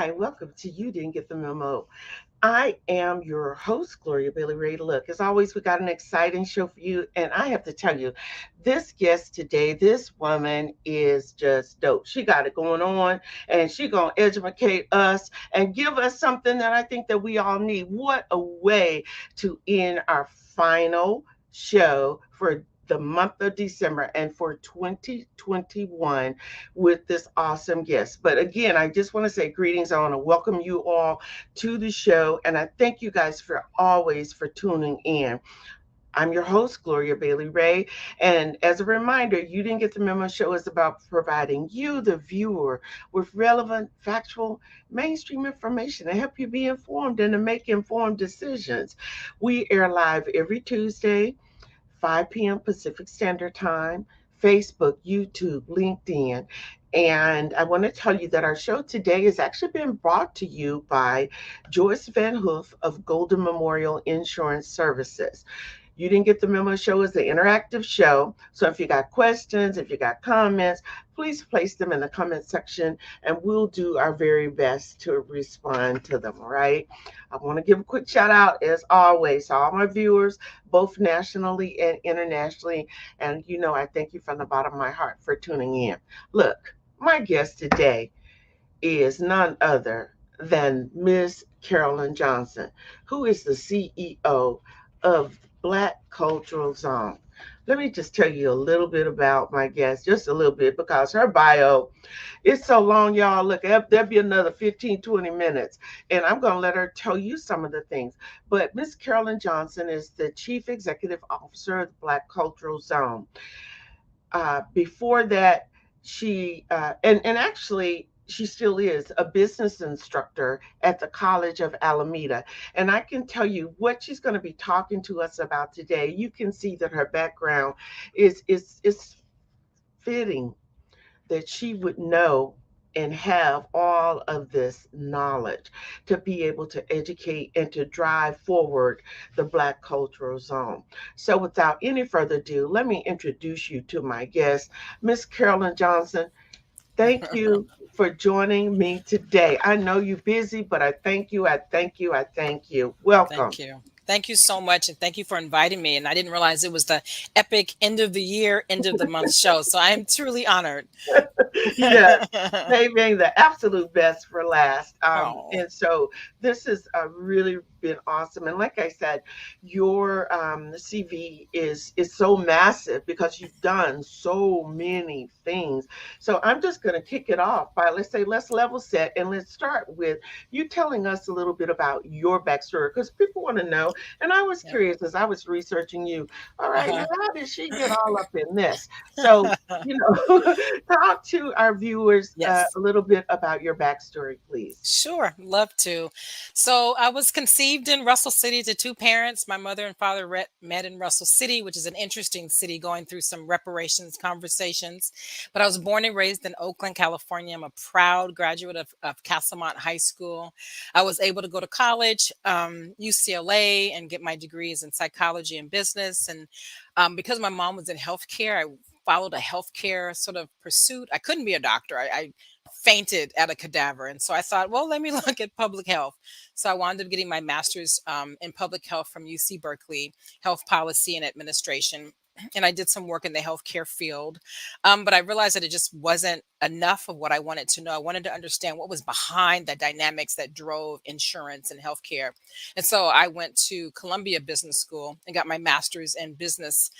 Hi, welcome to You Didn't Get the Memo. I am your host, Gloria Bailey Ray. Look, as always, we got an exciting show for you. And I have to tell you, this guest today, this woman is just dope. She got it going on and she gonna educate us and give us something that I think that we all need. What a way to end our final show for the month of December and for 2021 with this awesome guest. But again, I just want to say greetings. I want to welcome you all to the show. And I thank you guys for always for tuning in. I'm your host, Gloria Bailey Ray. And as a reminder, You Didn't Get the Memo show is about providing you, the viewer, with relevant, factual, mainstream information to help you be informed and to make informed decisions. We air live every Tuesday, 5 p.m. Pacific Standard Time, Facebook, YouTube, LinkedIn. And I want to tell you that our show today has actually been brought to you by Joyce Van Hoof of Golden Memorial Insurance Services. You Didn't Get the Memo show is an interactive show. So if you got questions, if you got comments, please place them in the comment section and we'll do our very best to respond to them. All right. I want to give a quick shout out, as always, to all my viewers, both nationally and internationally. And I thank you from the bottom of my heart for tuning in. Look, my guest today is none other than Miss Carolyn Johnson, who is the CEO of Black Cultural Zone. Let me just tell you a little bit about my guest, just a little bit, because her bio is so long, y'all. Look, there'll be another 15, 20 minutes, and I'm going to let her tell you some of the things. But Miss Carolyn Johnson is the Chief Executive Officer of the Black Cultural Zone. Before that, and actually she still is a business instructor at the College of Alameda. And I can tell you what she's going to be talking to us about today. You can see that her background is fitting that she would know and have all of this knowledge to be able to educate and to drive forward the Black Cultural Zone. So, without any further ado, let me introduce you to my guest, Miss Carolyn Johnson. Thank you for joining me today. I know you're busy, but I thank you. I thank you. I thank you. Welcome. Thank you. Thank you so much. And thank you for inviting me. And I didn't realize it was the epic end of the year, end of the month show. So I am truly honored. Yes, saving the absolute best for last. Oh, And so this has really been awesome. And like I said, your CV is so massive because you've done so many things. So I'm just going to kick it off by let's level set and let's start with you telling us a little bit about your backstory because people want to know. And I was yeah. curious as I was researching you. All right, now Uh-huh. how did she get all up in this? So talk to our viewers Yes. a little bit about your backstory, please. Sure, love to. So I was conceived in Russell City to two parents. My mother and father met in Russell City, which is an interesting city going through some reparations conversations. But I was born and raised in Oakland, California. I'm a proud graduate of Castlemont High School. I was able to go to college, UCLA, and get my degrees in psychology and business. And because my mom was in healthcare, I followed a healthcare sort of pursuit. I couldn't be a doctor. I fainted at a cadaver. And so I thought, well, let me look at public health. So I wound up getting my master's in public health from UC Berkeley, health policy and administration. And I did some work in the healthcare field. But I realized that it just wasn't enough of what I wanted to know. I wanted to understand what was behind the dynamics that drove insurance and healthcare. And so I went to Columbia Business School and got my master's in business,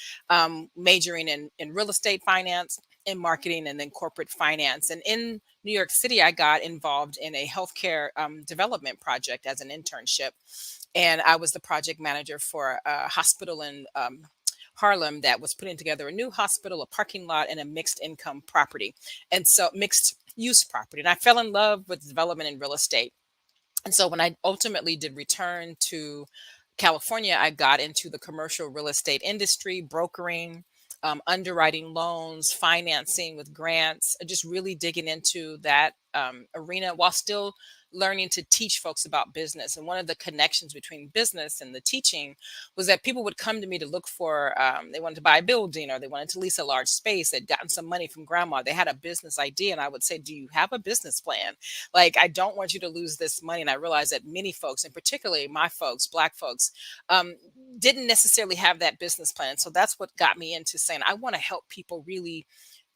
majoring in real estate finance, in marketing, and then corporate finance. And in New York City, I got involved in a healthcare development project as an internship. And I was the project manager for a hospital in Harlem that was putting together a new hospital, a parking lot, and a mixed income property. And so mixed use property. And I fell in love with development in real estate. And so when I ultimately did return to California, I got into the commercial real estate industry, brokering, underwriting loans, financing with grants, just really digging into that arena while still learning to teach folks about business. And one of the connections between business and the teaching was that people would come to me to look for, they wanted to buy a building or they wanted to lease a large space. They'd gotten some money from grandma. They had a business idea. And I would say, do you have a business plan? Like, I don't want you to lose this money. And I realized that many folks, and particularly my folks, Black folks, um, didn't necessarily have that business plan. So that's what got me into saying, I want to help people really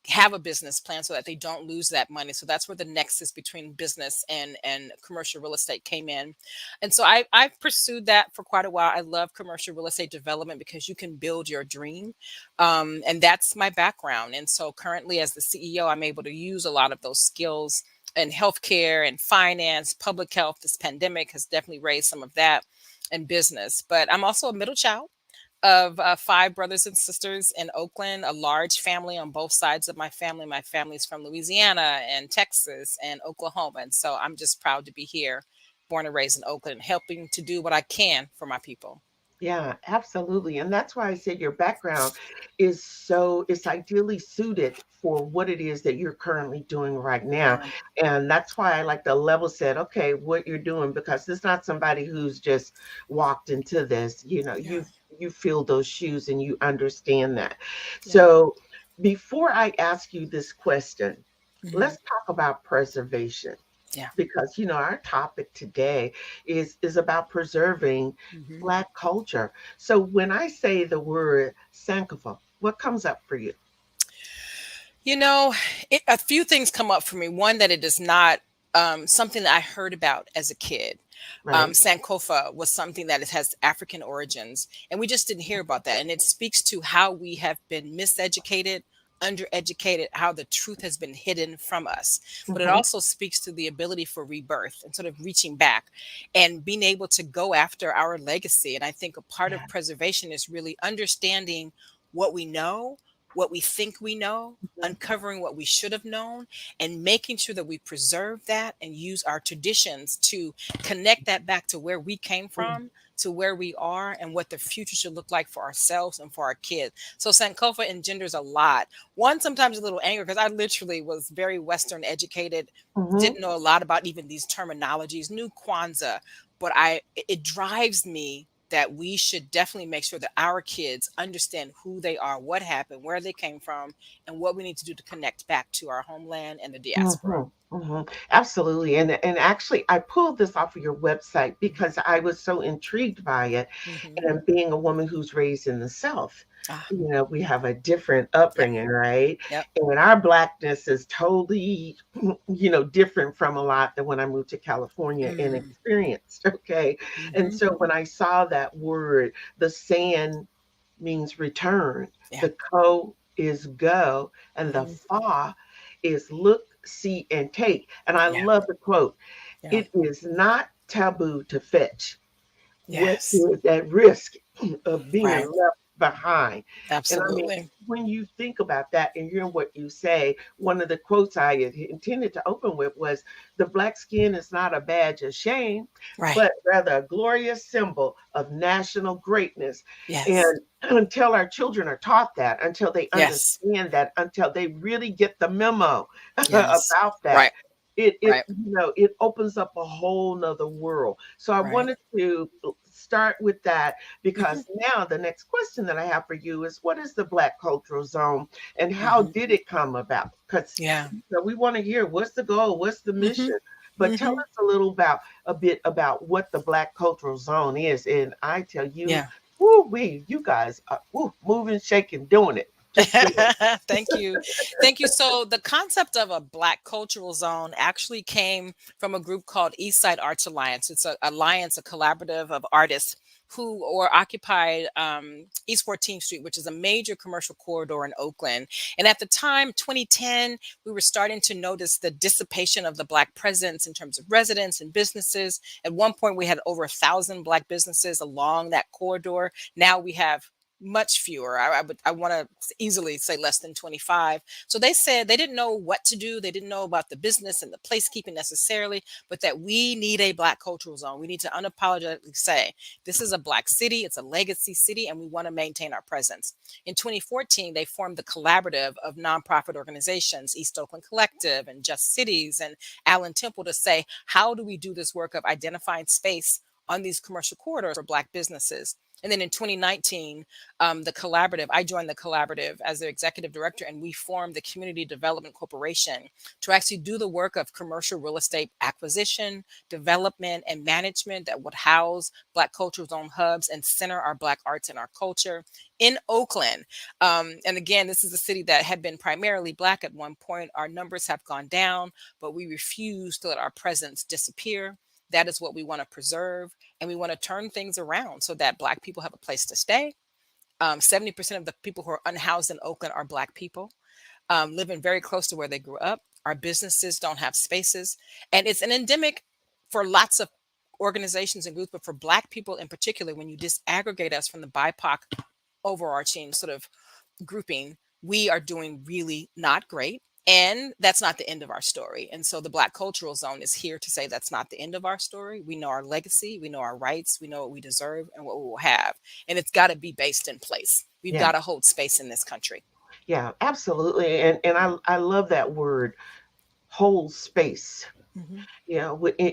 have a business plan so that they don't lose that money. So that's where the nexus between business and commercial real estate came in. And so I've pursued that for quite a while. I love commercial real estate development because you can build your dream. And that's my background. And so currently as the CEO, I'm able to use a lot of those skills in healthcare and finance, public health. This pandemic has definitely raised some of that in business. But I'm also a middle child of five brothers and sisters in Oakland, a large family on both sides of my family. My family's from Louisiana and Texas and Oklahoma. And so I'm just proud to be here, born and raised in Oakland, helping to do what I can for my people. Yeah, absolutely. And that's why I said your background is so, it's ideally suited for what it is that you're currently doing right now. Yeah. And that's why I like the level set, okay, what you're doing, because it's not somebody who's just walked into this, Yeah. you feel those shoes and you understand that. Yeah. So before I ask you this question, Hmm. let's talk about preservation Yeah. because our topic today is about preserving Hmm. Black culture. So when I say the word Sankofa, what comes up for you? You know, a few things come up for me. One, that it is not something that I heard about as a kid. Right. Sankofa was something that has African origins, and we just didn't hear about that. And it speaks to how we have been miseducated, undereducated, how the truth has been hidden from us. But it Mm-hmm. also speaks to the ability for rebirth and sort of reaching back and being able to go after our legacy. And I think a part Yeah. of preservation is really understanding what we know, what we think we know, Mhm. uncovering what we should have known, and making sure that we preserve that and use our traditions to connect that back to where we came from, to where we are, and what the future should look like for ourselves and for our kids. So Sankofa engenders a lot. One, sometimes a little anger, because I literally was very Western educated, Mhm. didn't know a lot about even these terminologies, knew Kwanzaa, but it drives me that we should definitely make sure that our kids understand who they are, what happened, where they came from, and what we need to do to connect back to our homeland and the diaspora. Mhm, mhm. Absolutely. And actually, I pulled this off of your website because I was so intrigued by it. Hmm. And being a woman who's raised in the South, Ah, we have a different yep, upbringing, right? yep. And our Blackness is totally, different from a lot than when I moved to California and Mm, experienced. Okay. And hmm. so when I saw that word, the sand means return, Yeah. the ko is go, and the Hmm. fa is look, see, and take. And I Yeah. love the quote, Yeah. it is not taboo to fetch what Yes. is at risk of being Right. left behind. And I mean, Absolutely. when you think about that and hearing what you say, one of the quotes I had intended to open with was, the Black skin is not a badge of shame, Right. but rather a glorious symbol of national greatness. Yes. And until our children are taught that, until they Yes. understand that, until they really get the memo Yes. about that, Right. it Right. it opens up a whole nother world. So I Right. wanted to start with that Hmm. because now the next question that I have for you is, what is the Black Cultural Zone and how Hmm. did it come about? Because Yeah. we want to hear what's the goal, what's the Hmm. mission. But tell Hmm. us a bit about what the Black Cultural Zone is. And I tell you, Yeah. woo wee, you guys are moving, shaking, doing it. Just do it. Thank you. Thank you. So, the concept of a Black cultural zone actually came from a group called Eastside Arts Alliance. It's a alliance, a collaborative of artists who or occupied East 14th Street, which is a major commercial corridor in Oakland. And at the time, 2010, we were starting to notice the dissipation of the Black presence in terms of residents and businesses. At one point, we had over 1,000 Black businesses along that corridor. Now we have much fewer. I want to easily say less than 25. So they said they didn't know what to do. They didn't know about the business and the placekeeping necessarily, but that we need a Black cultural zone. We need to unapologetically say this is a Black city. It's a legacy city, and we want to maintain our presence. In 2014, they formed the collaborative of nonprofit organizations, East Oakland Collective and Just Cities and Allen Temple, to say, how do we do this work of identifying space on these commercial corridors for Black businesses? And then in 2019, I joined the collaborative as the executive director, and we formed the Community Development Corporation to actually do the work of commercial real estate acquisition, development, and management that would house Black cultural zone hubs and center our Black arts and our culture in Oakland. And again, this is a city that had been primarily Black at one point. Our numbers have gone down, but we refuse to let our presence disappear. That is what we want to preserve. And we want to turn things around so that Black people have a place to stay. 70% of the people who are unhoused in Oakland are Black people, living very close to where they grew up. Our businesses don't have spaces. And it's an endemic for lots of organizations and groups, but for Black people in particular, when you disaggregate us from the BIPOC overarching sort of grouping, we are doing really not great. And that's not the end of our story. And so the Black Cultural Zone is here to say that's not the end of our story. We know our legacy, we know our rights, we know what we deserve and what we will have. And it's got to be based in place. We've Yeah. got to hold space in this country. Yeah, absolutely. And I love that word, whole space. Hmm.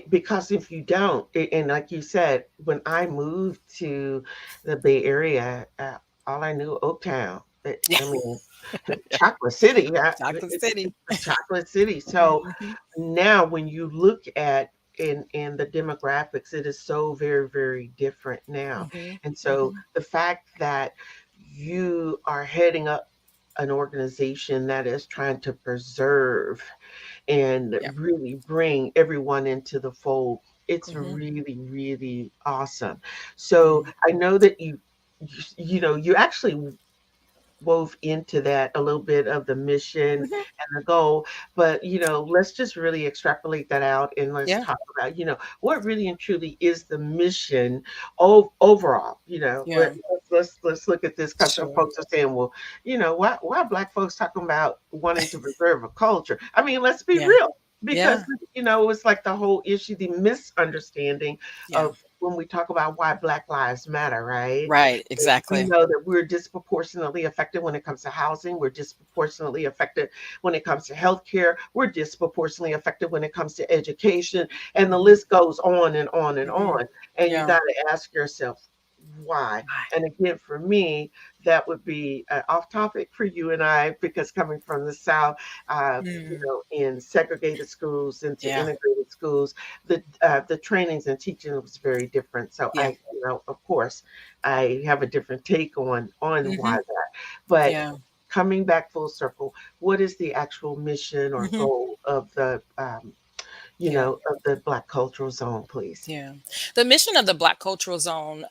Because if you don't, and like you said, when I moved to the Bay Area, all I knew Oaktown. Yeah. I mean, Chocolate City. Chocolate City. It's a chocolate city. So Hmm. now, when you look at in the demographics, it is so very, very different now. Hmm. And so Hmm. the fact that you are heading up an organization that is trying to preserve and Yeah. really bring everyone into the fold. It's Hmm. really, really awesome. So Hmm. I know that you actually wove into that a little bit of the mission Hmm. and the goal, but let's just really extrapolate that out and let's Yeah. talk about what really and truly is the mission overall. Yeah. Let's look at this, because some Sure. folks are saying, well, why Black folks talking about wanting to preserve a culture? I mean, let's be Yeah. real, because Yeah. it's like the whole issue, the misunderstanding Yeah. of when we talk about why Black lives matter, right? Right. We Exactly. know that we're disproportionately affected when it comes to housing. We're disproportionately affected when it comes to healthcare. We're disproportionately affected when it comes to education. And the Hmm. list goes on and on and Hmm. on. And you Yeah. got to ask yourself, why? Right. And again, for me, that would be off topic for you and I, because coming from the South, Mm. in segregated schools into Yeah. integrated schools, the trainings and teaching was very different. So Yeah. of course, I have a different take on why Hmm. that. But Yeah. coming back full circle, what is the actual mission or Hmm. goal of Yeah. of the Black Cultural Zone, please? Yeah. The mission of the Black Cultural Zone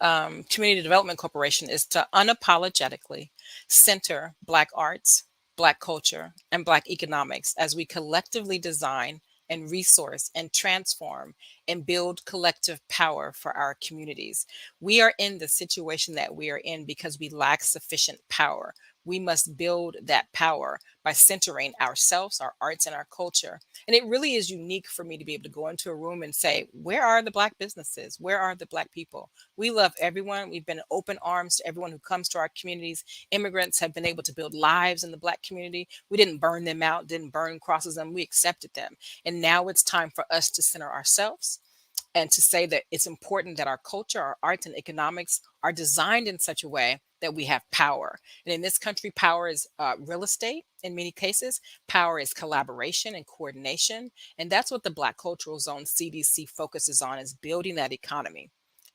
Community Development Corporation is to unapologetically center Black arts, Black culture, and Black economics as we collectively design and resource and transform and build collective power for our communities. We are in the situation that we are in because we lack sufficient power. We must build that power by centering ourselves, our arts, and our culture. And it really is unique for me to be able to go into a room and say, where are the Black businesses? Where are the Black people? We love everyone. We've been open arms to everyone who comes to our communities. Immigrants have been able to build lives in the Black community. We didn't burn them out, didn't burn crosses them. We accepted them. And now it's time for us to center ourselves and to say that it's important that our culture, our arts, and economics are designed in such a way that we have power. And in this country, power is real estate in many cases. Power is collaboration and coordination. And that's what the Black Cultural Zone CDC focuses on, is building that economy,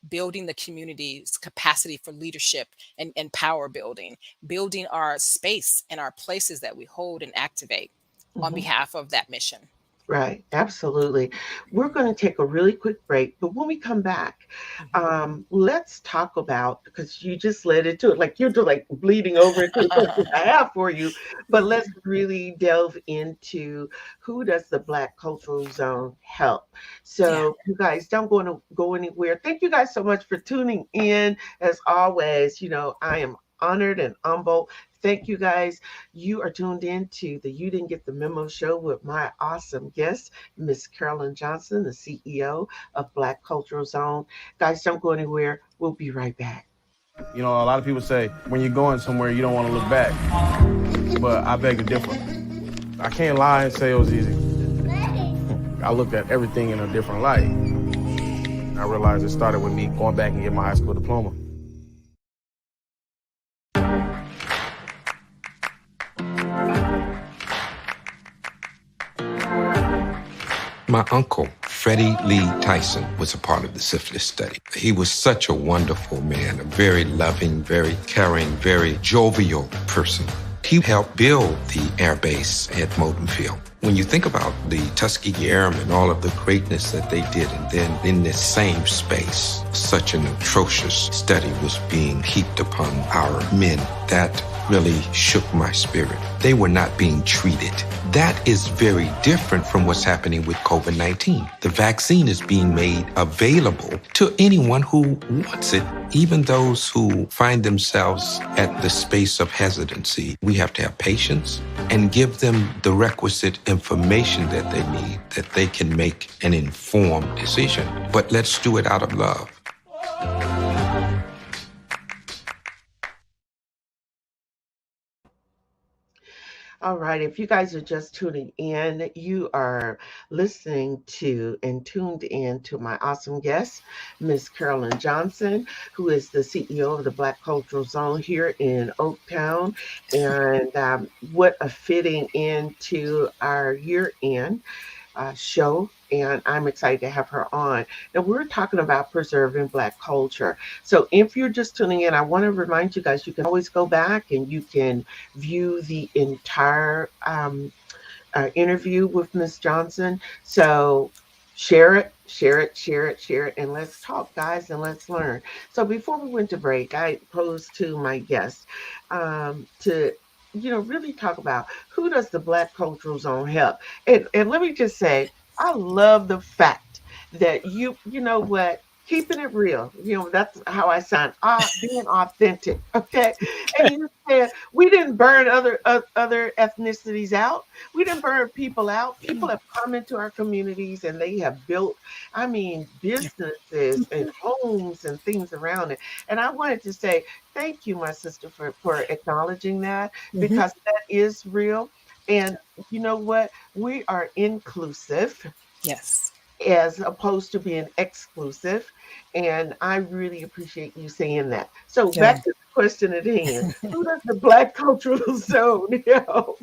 building the community's capacity for leadership and power building, building our space and our places that we hold and activate on Mhm. behalf of that mission. Right, absolutely. We're going to take a really quick break, but when we come back, Mhm. let's talk about, because you just led into it, like you're just like bleeding over into the questions I have for you. But let's Mhm. really delve into, who does the Black Cultural Zone help? Yeah. So you guys don't go anywhere. Thank you guys so much for tuning in. As always, I am honored and humbled. Thank you guys. You are tuned in to the You Didn't Get the Memo show with my awesome guest, Miss Carolyn Johnson, the CEO of Black Cultural Zone. Guys, don't go anywhere. We'll be right back. You know, a lot of people say when you're going somewhere, you don't want to look back. But I beg to differ. I can't lie and say it was easy. I looked at everything in a different light. I realized it started with me going back and getting my high school diploma. My uncle, Freddie Lee Tyson, was a part of the syphilis study. He was such a wonderful man, a very loving, very caring, very jovial person. He helped build the air base at Moulton Field. When you think about the Tuskegee Airmen, all of the greatness that they did, and then in this same space, such an atrocious study was being heaped upon our men, that really shook my spirit. They were not being treated. That is very different from what's happening with COVID-19. The vaccine is being made available to anyone who wants it, even those who find themselves at the space of hesitancy. We have to have patience and give them the requisite information that they need, that they can make an informed decision. But let's do it out of love. All right, if you guys are just tuning in, you are listening to and tuned in to my awesome guest, Miss Carolyn Johnson, who is the CEO of the Black Cultural Zone here in Oaktown. And what a fitting into our year end show, and I'm excited to have her on. Now, we're talking about preserving Black culture. So, if you're just tuning in, I want to remind you guys you can always go back and you can view the entire interview with Miss Johnson. So, share it, share it, share it, share it, and let's talk, guys, and let's learn. So, before we went to break, I posed to my guests to really talk about who does the Black Cultural Zone help. And let me just say, I love the fact that you know what, keeping it real. That's how I sound. Being authentic, okay. And you said we didn't burn other ethnicities out. We didn't burn people out. People have come into our communities and they have built, I mean, businesses and homes and things around it. And I wanted to say thank you, my sister, for acknowledging that, Mhm. because that is real. And you know what? We are inclusive Yes. as opposed to being exclusive. And I really appreciate you saying that. So Yeah. back to the question at hand. Who does the Black Cultural Zone help?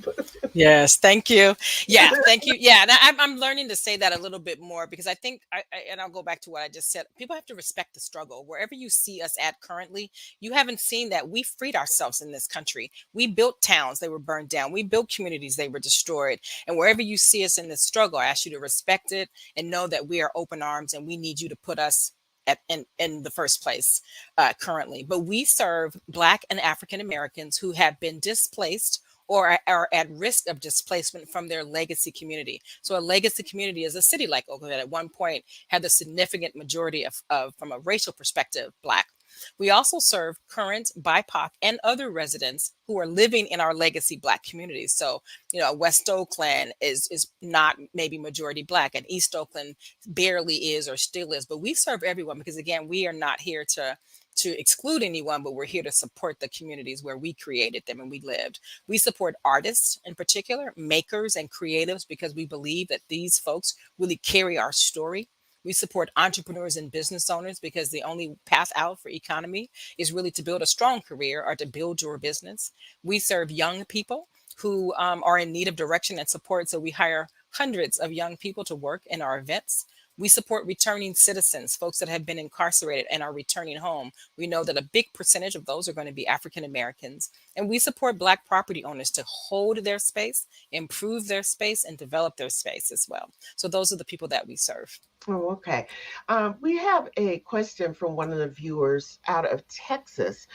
Yes, thank you. Yeah, thank you. Yeah, and I'm learning to say that a little bit more because I think, and I'll go back to what I just said. People have to respect the struggle. Wherever you see us at currently, you haven't seen that we freed ourselves in this country. We built towns, they were burned down. We built communities, they were destroyed. And wherever you see us in this struggle, I ask you to respect it and know that we are open arms and we need you to put us in the first place currently. But we serve Black and African Americans who have been displaced or are at risk of displacement from their legacy community. So a legacy community is a city like Oakland that at one point had the significant majority of from a racial perspective, Black. We also serve current BIPOC and other residents who are living in our legacy Black communities. So, West Oakland is not maybe majority Black, and East Oakland barely is or still is. But we serve everyone because, again, we are not here to exclude anyone, but we're here to support the communities where we created them and we lived. We support artists in particular, makers and creatives, because we believe that these folks really carry our story. We support entrepreneurs and business owners because the only path out for economy is really to build a strong career or to build your business. We serve young people who are in need of direction and support. So we hire hundreds of young people to work in our events. We support returning citizens, folks that have been incarcerated and are returning home. We know that a big percentage of those are going to be African Americans. And we support Black property owners to hold their space, improve their space, and develop their space as well. So those are the people that we serve. Oh, okay. We have a question from one of the viewers out of Texas,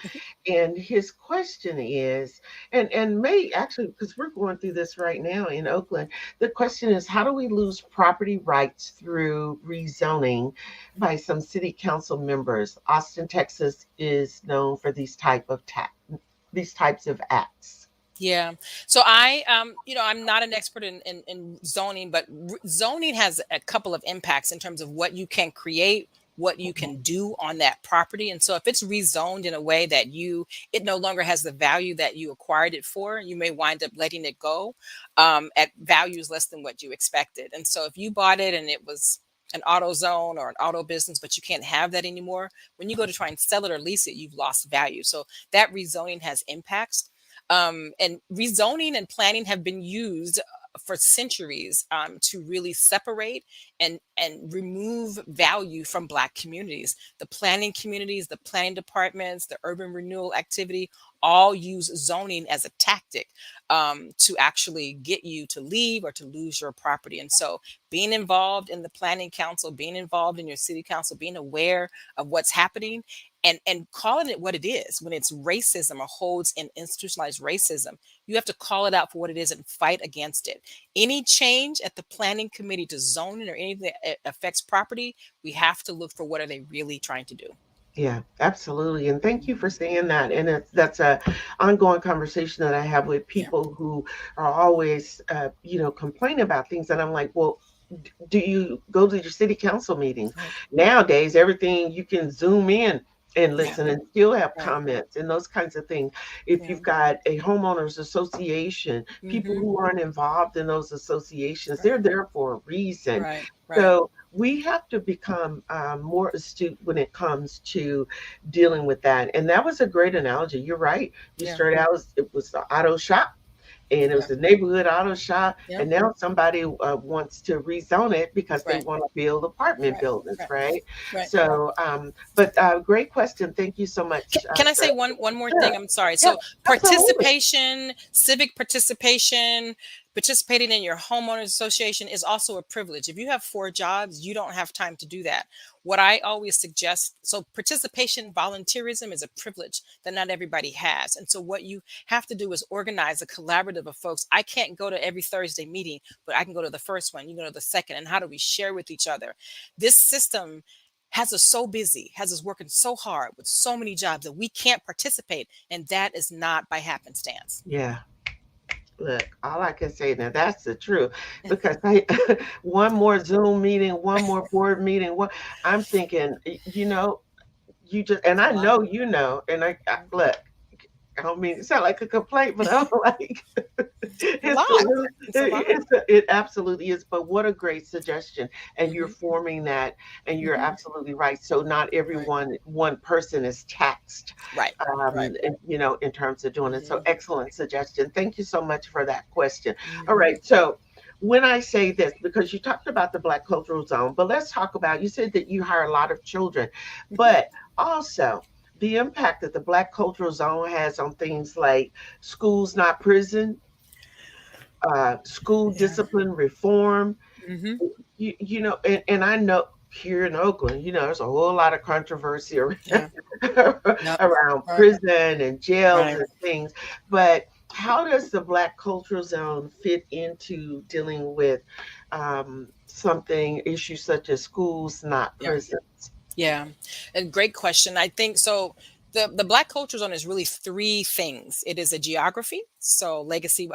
and his question is, and may actually, because we're going through this right now in Oakland, the question is, how do we lose property rights through rezoning by some city council members? Austin, Texas is known for these type of tax. these types of acts? Yeah. So I'm not an expert in zoning, but zoning has a couple of impacts in terms of what you can create, what you can do on that property. And so if it's rezoned in a way that it no longer has the value that you acquired it for, you may wind up letting it go at values less than what you expected. And so if you bought it and it was an auto zone or an auto business, but you can't have that anymore, when you go to try and sell it or lease it, you've lost value. So that rezoning has impacts. And rezoning and planning have been used for centuries to really separate and remove value from Black communities. The planning communities, the planning departments, the urban renewal activity all use zoning as a tactic to actually get you to leave or to lose your property. And so being involved in the planning council, being involved in your city council, being aware of what's happening and calling it what it is. When it's racism or holds in institutionalized racism, you have to call it out for what it is and fight against it. Any change at the planning committee to zoning or anything that affects property, we have to look for what are they really trying to do. Yeah, absolutely. And thank you for saying that. And that's a ongoing conversation that I have with Yeah. people who are always, complain about things. And I'm like, well, do you go to your city council meetings? Right. Nowadays, everything you can zoom in and Yeah. listen and still have Right. comments and those kinds of things. If Yeah. you've got a homeowners association, people Hmm. who aren't involved in those associations, Right. they're there for a reason. Right. Right. So we have to become more astute when it comes to dealing with that. And that was a great analogy. You're right. You Yeah. started out, it was the auto shop and it was Yeah. the neighborhood auto shop. Yep. And now somebody wants to rezone it because they Right. want to build apartment Right. buildings, Right. right? Right. So, but great question. Thank you so much. Can I say Sir. one more Yeah, thing? I'm sorry. yeah, So absolutely. participation, civic participation, participating in your homeowners association is also a privilege. If you have 4 jobs, you don't have time to do that. What I always suggest, so participation, volunteerism is a privilege that not everybody has. And so what you have to do is organize a collaborative of folks. I can't go to every Thursday meeting, but I can go to the first one, you go to the second. And how do we share with each other? This system has us so busy, has us working so hard with so many jobs that we can't participate. And that is not by happenstance. Yeah. Look, all I can say now that's the truth because one more Zoom meeting, one more board meeting, I'm thinking, you just and It's a I lot. know and look, I don't mean to sound like a complaint, but I'm like, It's a it's a lot. little, It's a lot. it absolutely is. But what a great suggestion, and you're Hmm. forming that, and you're Hmm. absolutely right. So not Right. one person is taxed, Right. Right. in terms of doing it. So Hmm. excellent suggestion. Thank you so much for that question. All Hmm. right, so. When I say this, because you talked about the Black Cultural Zone, but let's talk about, you said that you hire a lot of children, Hmm. but also the impact that the Black Cultural Zone has on things like schools not prison, school Yeah. discipline reform. Hmm. And I know here in Oakland, there's a whole lot of controversy Yeah. Yep. around Right. prison and jails Right. and things. But how does the Black Cultural Zone fit into dealing with issues such as schools, not Yeah. prisons? Yeah, a great question. I think so. The Black Culture Zone is really three things. It is a geography, so legacy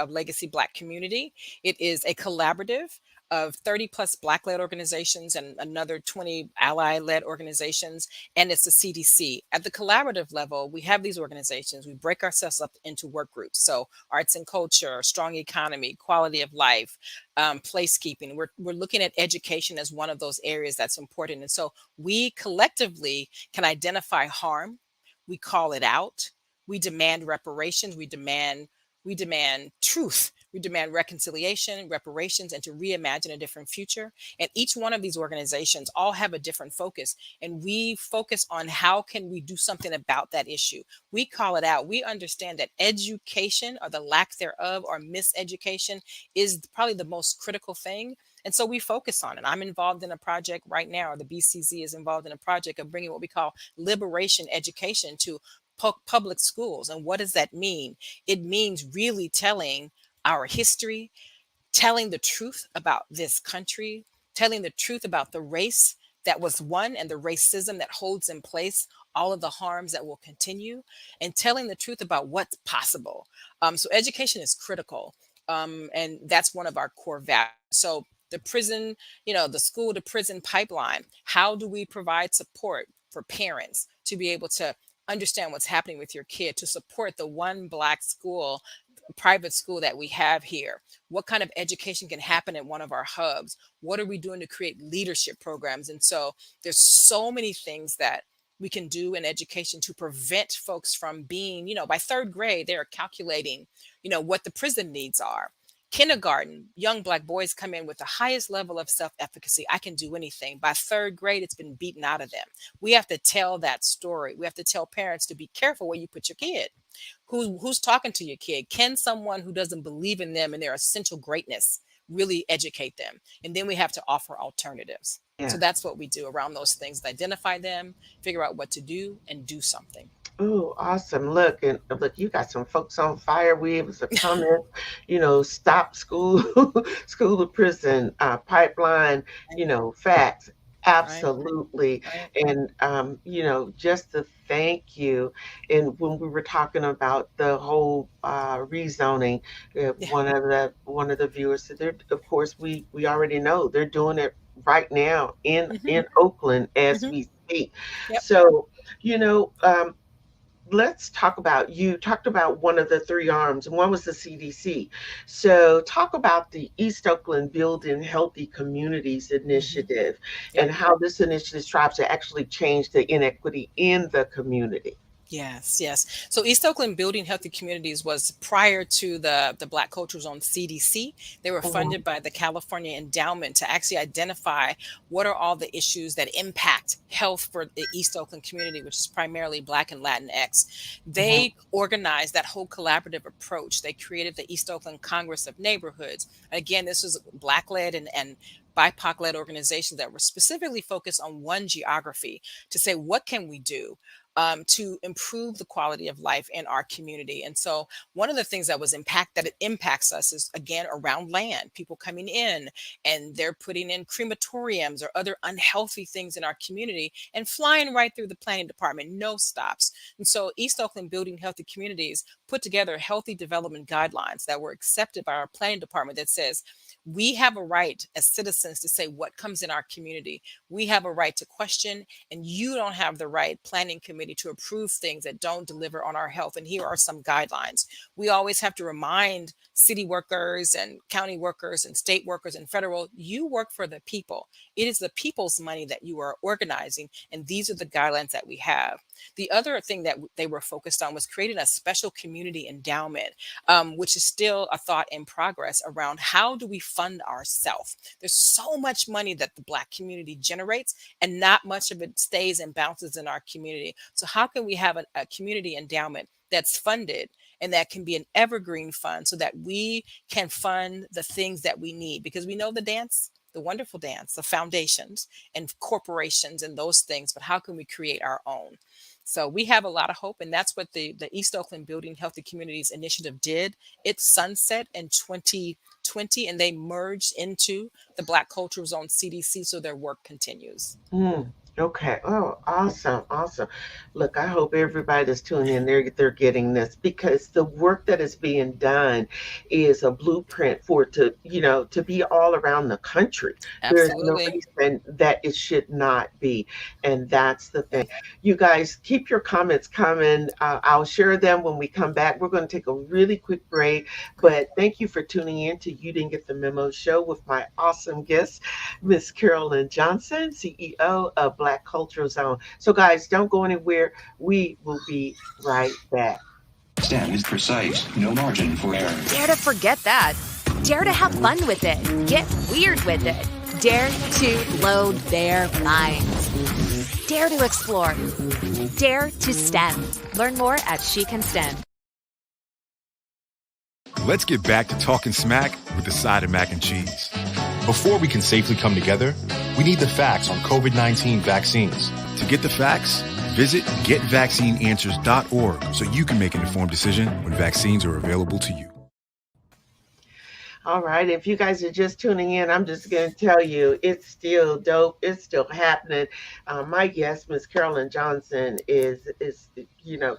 Black community. It is a collaborative of 30 plus Black led organizations and another 20 ally led organizations, and it's a CDC. At the collaborative level, we have these organizations. We break ourselves up into work groups. So arts and culture, strong economy, quality of life, placekeeping. We're looking at education as one of those areas that's important. And so we collectively can identify harm, we call it out, we demand reparations, we demand truth, we demand reconciliation, reparations, and to reimagine a different future. And each one of these organizations all have a different focus, and we focus on how can we do something about that issue. We call it out. We understand that education or the lack thereof or miseducation is probably the most critical thing. And so we focus on it. I'm involved in a project right now, or the BCZ is involved in a project of bringing what we call liberation education to public schools. And what does that mean? It means really telling our history, telling the truth about this country, telling the truth about the race that was won and the racism that holds in place all of the harms that will continue, and telling the truth about what's possible. So education is critical, and that's one of our core values. So the prison, the school to prison pipeline. How do we provide support for parents to be able to understand what's happening with your kid, to support the one Black school, private school that we have here? What kind of education can happen at one of our hubs? What are we doing to create leadership programs? And so there's so many things that we can do in education to prevent folks from being, by third grade, they're calculating, what the prison needs are. Kindergarten, young Black boys come in with the highest level of self-efficacy. I can do anything. By third grade, it's been beaten out of them. We have to tell that story. We have to tell parents to be careful where you put your kid. Who's talking to your kid? Can someone who doesn't believe in them and their essential greatness really educate them? And then we have to offer alternatives. So Yeah. that's what we do around those things: identify them, figure out what to do, and do something. Oh, awesome. Look, and look, you got some folks on fire. We have some comments, stop school, school to prison, pipeline, facts. Right, Absolutely. right. And, just to thank you. And when we were talking about the whole rezoning, Yeah. one of the viewers said, of course, we already know they're doing it right now in Hmm. Oakland as Hmm. we speak. Yep. So, you know, um, let's talk about, you talked about one of the three arms, and one was the CDC. So talk about the East Oakland Building Healthy Communities Hmm. initiative Yep. and how this initiative strives to actually change the inequity in the community. Yes, yes. So East Oakland Building Healthy Communities was prior to the Black Culture Zone CDC. They were Mhm. funded by the California Endowment to actually identify what are all the issues that impact health for the East Oakland community, which is primarily Black and Latinx. Mhm. They organized that whole collaborative approach. They created the East Oakland Congress of Neighborhoods. Again, this was Black led and BIPOC led organizations that were specifically focused on one geography to say, what can we do to improve the quality of life in our community? And so one of the things that it impacts us is, again, around land, people coming in and they're putting in crematoriums or other unhealthy things in our community and flying right through the planning department, no stops. And so East Oakland Building Healthy Communities put together healthy development guidelines that were accepted by our planning department that says we have a right as citizens to say what comes in our community. We have a right to question, and you don't have the right, planning committee, to approve things that don't deliver on our health. And here are some guidelines. We always have to remind city workers and county workers and state workers and federal, you work for the people. It is the people's money that you are organizing, and these are the guidelines that we have. The other thing that they were focused on was creating a special community endowment, which is still a thought in progress around how do we fund ourselves. There's so much money that the Black community generates, and not much of it stays and bounces in our community. So how can we have a community endowment that's funded and that can be an evergreen fund so that we can fund the things that we need? Because we know the dance, the wonderful dance, the foundations and corporations and those things, but how can we create our own? So we have a lot of hope, and that's what the East Oakland Building Healthy Communities initiative did. It sunset in 2020, and they merged into the Black Culture Zone CDC, so their work continues. Mm, okay. Oh, awesome. Awesome. Look, I hope everybody that's tuning in, they're getting this, because the work that is being done is a blueprint for it to be all around the country. There is no Absolutely. reason that it should not be. And that's the thing. You guys keep your comments coming. I'll share them when we come back. We're going to take a really quick break, Great. but thank you for tuning in to You Didn't Get the Memo show with my awesome guest, Miss Carolyn Johnson, CEO of Black Cultural Zone. So, guys, don't go anywhere. We will be right back. Stem is precise, no margin for error. Dare to forget that. Dare to have fun with it. Get weird with it. Dare to load their minds. Dare to explore. Dare to STEM. Learn more at She Can STEM. Let's get back to talking smack with the side of mac and cheese. Before we can safely come together, we need the facts on COVID-19 vaccines. To get the facts, visit getvaccineanswers.org so you can make an informed decision when vaccines are available to you. All right. If you guys are just tuning in, I'm just going to tell you it's still dope. It's still happening. My guest, Miss Carolyn Johnson, is you know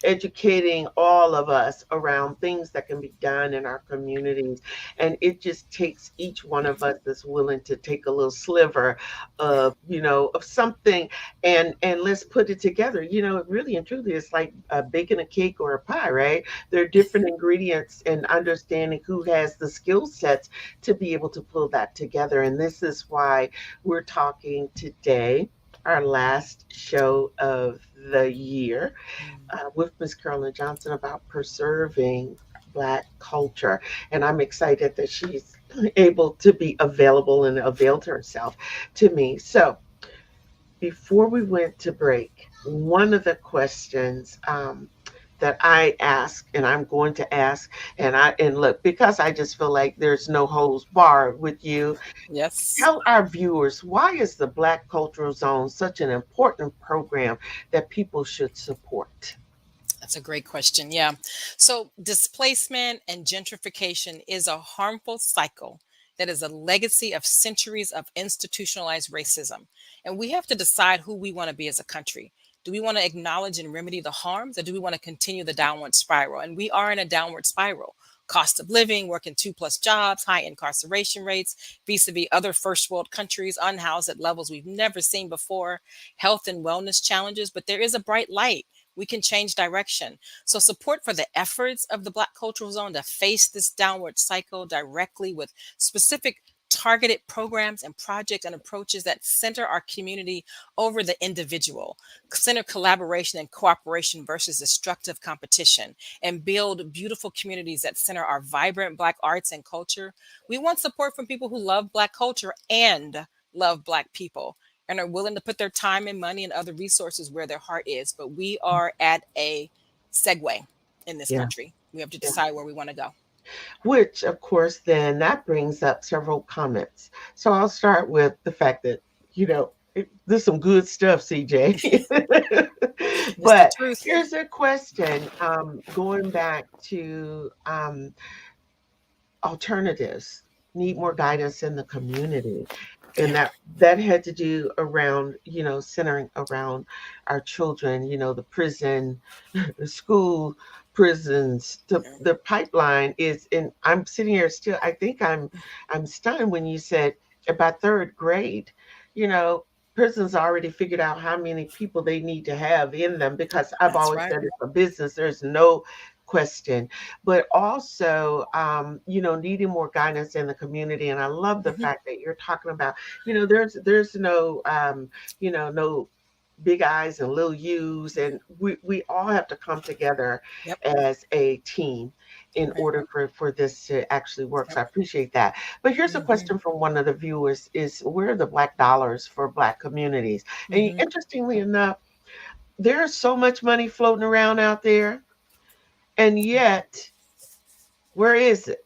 educating all of us around things that can be done in our communities. And it just takes each one of us that's willing to take a little sliver Yeah. of, of something and let's put it together. It really and truly is like baking a cake or a pie, right? There are different ingredients and understanding who has the skill sets to be able to pull that together. And this is why we're talking today, our last show of the year, Mm. with Miss Carolyn Johnson about preserving Black culture. And I'm excited that she's able to be available and availed herself to me. So before we went to break, one of the questions that I ask, and I'm going to ask, and look, because I just feel like there's no holds barred with you. Yes. Tell our viewers, why is the Black Cultural Zone such an important program that people should support? That's a great question. Yeah. So, displacement and gentrification is a harmful cycle that is a legacy of centuries of institutionalized racism. And we have to decide who we want to be as a country. Do we want to acknowledge and remedy the harms, or do we want to continue the downward spiral? And we are in a downward spiral. Cost of living, working two plus jobs, high incarceration rates, vis a vis other first world countries, unhoused at levels we've never seen before, health and wellness challenges. But there is a bright light. We can change direction. So, support for the efforts of the Black Cultural Zone to face this downward cycle directly with specific targeted programs and projects and approaches that center our community over the individual, center collaboration and cooperation versus destructive competition, and build beautiful communities that center our vibrant Black arts and culture. We want support from people who love Black culture and love Black people and are willing to put their time and money and other resources where their heart is. But we are at a segue in this Yeah, country. We have to yeah. decide where we want to go. Which, of course, then that brings up several comments. So I'll start with the fact that, there's some good stuff, CJ. It's the But truth. here's a question, going back to alternatives, need more guidance in the community. And Yeah. that had to do around, centering around our children, the prison, the school, prisons, the pipeline is, and I'm sitting here still, I think I'm stunned when you said about third grade, you know, prisons already figured out how many people they need to have in them, because I've That's always right. said it's a business, there's no question. But also, needing more guidance in the community. And I love the Hmm. fact that you're talking about, there's no, no big eyes and little U's, and we all have to come together Yep. as a team in Right. order for this to actually work. Yep. So I appreciate that. But here's a Hmm. question from one of the viewers: is where are the Black dollars for Black communities? And Hmm. interestingly enough, there's so much money floating around out there, and yet where is it?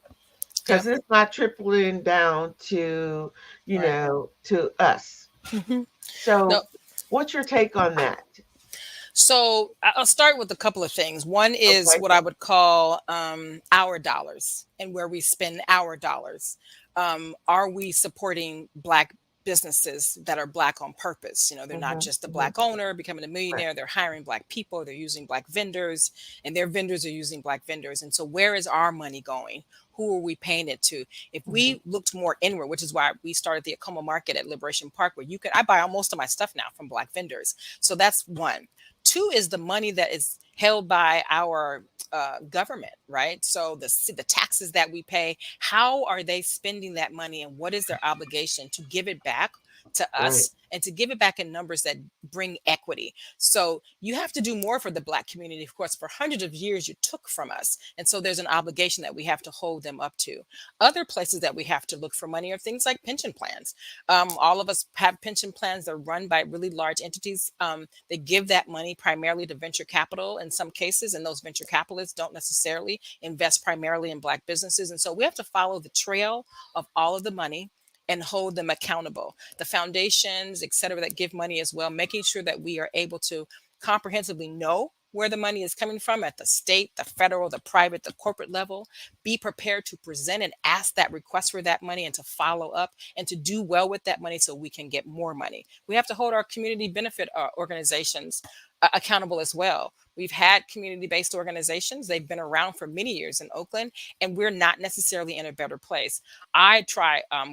Yeah. Because it's not trickling down to, Right. to us. Hmm. No. So what's your take on that? So I'll start with a couple of things. One is Okay. what I would call our dollars and where we spend our dollars. Are we supporting Black businesses that are Black on purpose? They're not Hmm. just a Hmm. Black owner becoming a Right. millionaire. They're hiring Black people. They're using Black vendors, and their vendors are using Black vendors. And so, where is our money going? Who are we paying it to? If Hmm. we looked more inward, which is why we started the Acoma Market at Liberation Park, where I buy most of my stuff now from Black vendors. So that's one. Two is the money that is held by our government, right? So the taxes that we pay, how are they spending that money, and what is their obligation to give it back to Right. us and to give it back in numbers that bring equity? So you have to do more for the Black community. Of course, for hundreds of years you took from us, and so there's an obligation that we have to hold them up to. Other places that we have to look for money are things like pension plans. All of us have pension plans that are run by really large entities. They give that money primarily to venture capital in some cases, and those venture capitalists don't necessarily invest primarily in Black businesses. And so we have to follow the trail of all of the money and hold them accountable. The foundations, et cetera, that give money as well, making sure that we are able to comprehensively know where the money is coming from at the state, the federal, the private, the corporate level. Be prepared to present and ask that request for that money and to follow up and to do well with that money so we can get more money. We have to hold our community benefit organizations accountable as well. We've had community based organizations, they've been around for many years in Oakland, and we're not necessarily in a better place.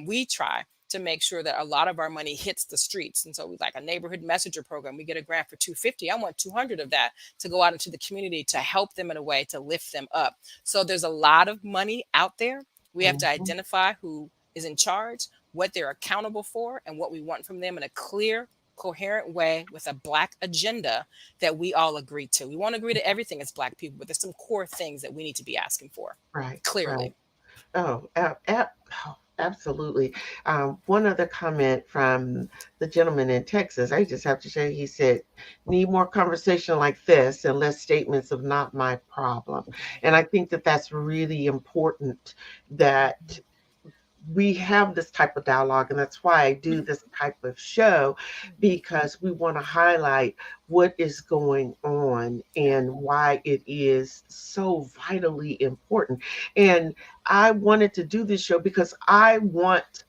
We try to make sure that a lot of our money hits the streets. And so we like a neighborhood messenger program. We get a grant for 250. I want 200 of that to go out into the community to help them in a way to lift them up. So there's a lot of money out there. We have to Mhm. identify who is in charge, what they're accountable for, and what we want from them in a clear, coherent way with a Black agenda that we all agree to. We won't agree to everything as Black people, but there's some core things that we need to be asking for Right, right. clearly. Oh, oh, absolutely. One other comment from the gentleman in Texas. I just have to say, he said, need more conversation like this and less statements of not my problem. And I think that that's really important that we have this type of dialogue, and that's why I do this type of show, because we want to highlight what is going on and why it is so vitally important. And I wanted to do this show because I want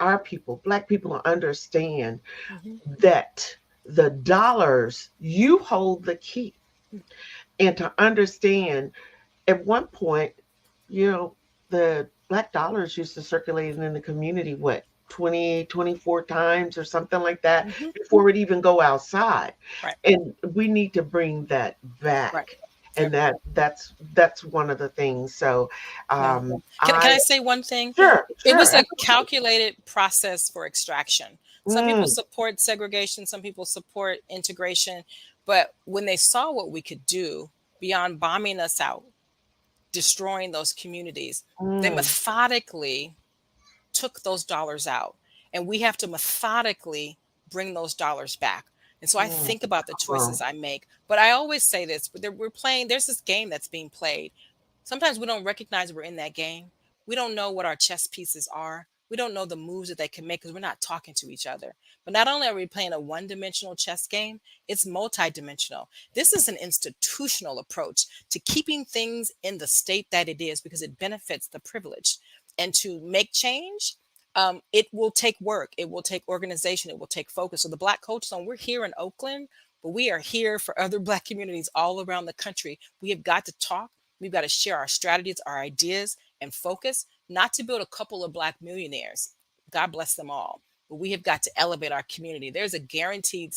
our people, Black people, to understand Mhm. that the dollars, you hold the key, and to understand at one point, the Black dollars used to circulate in the community, what, 20, 24 times or something like that Mhm. before it even go outside. Right. And we need to bring that Right. back. Yep. And that's one of the things. So Yeah. Can I I say one thing? sure, It sure, was a absolutely. calculated process for extraction. Some people Mm, support segregation, some people support integration, but when they saw what we could do beyond bombing us out, destroying those communities, they mm, methodically took those dollars out. And we have to methodically bring those dollars back. And so I mm. think about the Come on. choices I make. But I always say this, but we're playing, there's this game that's being played. Sometimes we don't recognize we're in that game. We don't know what our chess pieces are. We don't know the moves that they can make because we're not talking to each other. But not only are we playing a one dimensional chess game, it's multidimensional. This is an institutional approach to keeping things in the state that it is because it benefits the privileged. And to make change, it will take work, it will take organization, it will take focus. So the Black Coach Zone, we're here in Oakland, but we are here for other Black communities all around the country. We have got to talk. We've got to share our strategies, our ideas, and focus, not to build a couple of Black millionaires. God bless them all. But we have got to elevate our community. There's a guaranteed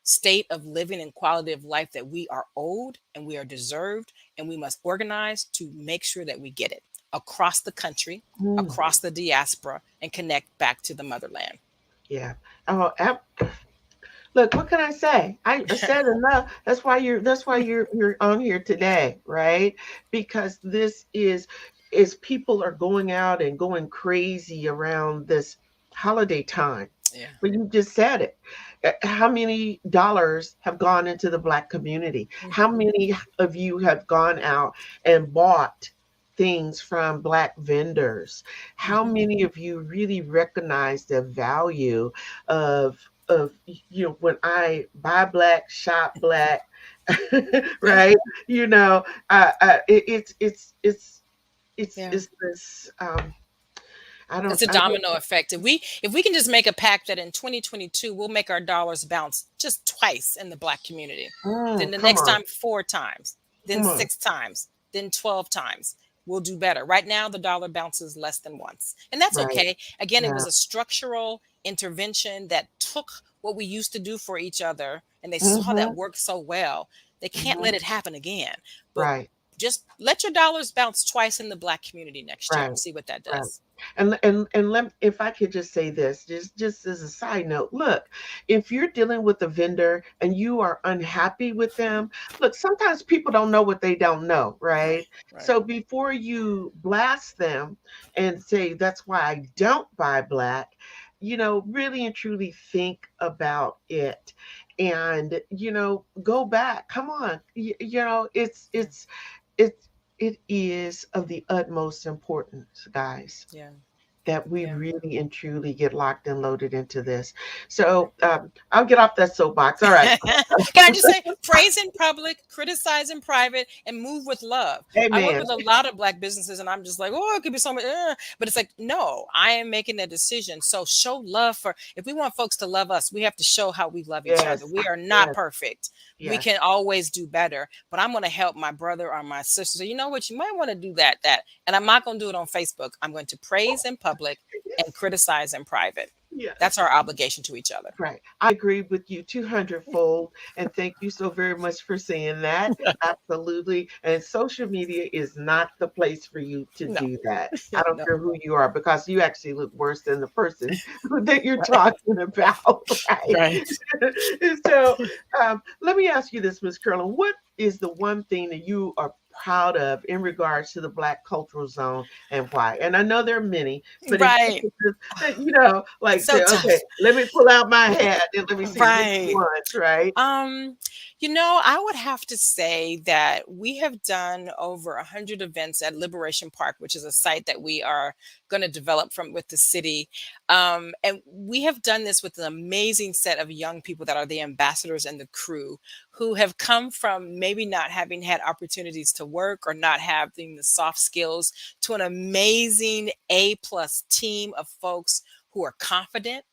state of living and quality of life that we are owed and we are deserved, and we must organize to make sure that we get it across the country, Mm, across the diaspora, and connect back to the motherland. yeah. Oh, look, what can I say? I said enough. That's why you're on here today, right? Because this is people are going out and going crazy around this holiday time. Yeah. But you just said it. How many dollars have gone into the Black community? How Mhm. many of you have gone out and bought things from Black vendors? How Mhm. many of you really recognize the value of when I buy Black, shop Black, Yeah. right? It's Yeah. it's this It's a I don't domino effect. If we can just make a pact that in 2022 we'll make our dollars bounce just twice in the Black community, then the come next on, time 4 times, then come on, 6 times, then 12 times, we'll do better. Right now the dollar bounces less than once, and that's right, okay. Again, it yeah, was a structural intervention that took what we used to do for each other, and they saw that mm-hmm, worked so well. They can't mm-hmm, let it happen again. But right. just let your dollars bounce twice in the Black community next year Right, and see what that right. does. And if I could just say this, just as a side note, look, if you're dealing with a vendor and you are unhappy with them, look, sometimes people don't know what they don't know, Right. right? Right. So before you blast them and say that's why I don't buy Black, really and truly think about it, and go back. Come on, Yeah. it it is of the utmost importance, guys. Yeah. that we Yeah. really and truly get locked and loaded into this. So I'll get off that soapbox. All right. Can I just say, praise in public, criticize in private, and move with love? I work Amen. with a lot of black businesses, and I'm just like, oh, it could be so much, but it's like, no, I am making a decision. So show love for. If we want folks to love us, we have to show how we love each other. Yes. We are not Yes. perfect. We Yes. can always do better, but I'm going to help my brother or my sister. So you know what? You might want to do that, and I'm not going to do it on Facebook. I'm going to praise in public and Yes. criticize in private. Yes. That's our obligation to each other. Right. I agree with you 200-fold. And thank you so very much for saying that. Absolutely. And social media is not the place for you to No, do that. I don't no, care who you are because you actually look worse than the person that you're talking about. Right. right. So let me ask you this, Miss Carolyn. What is the one thing that you are proud of in regards to the Black Cultural Zone and why? And I know there are many, but if you Right. could just, like So say, okay, tough. let me pull out my hat and let me see which Right. ones, right? Um, I would have to say that we have done over 100 events at Liberation Park, which is a site that we are going to develop from with the city. And we have done this with an amazing set of young people that are the ambassadors and the crew who have come from maybe not having had opportunities to work or not having the soft skills to an amazing A+ team of folks who are confident,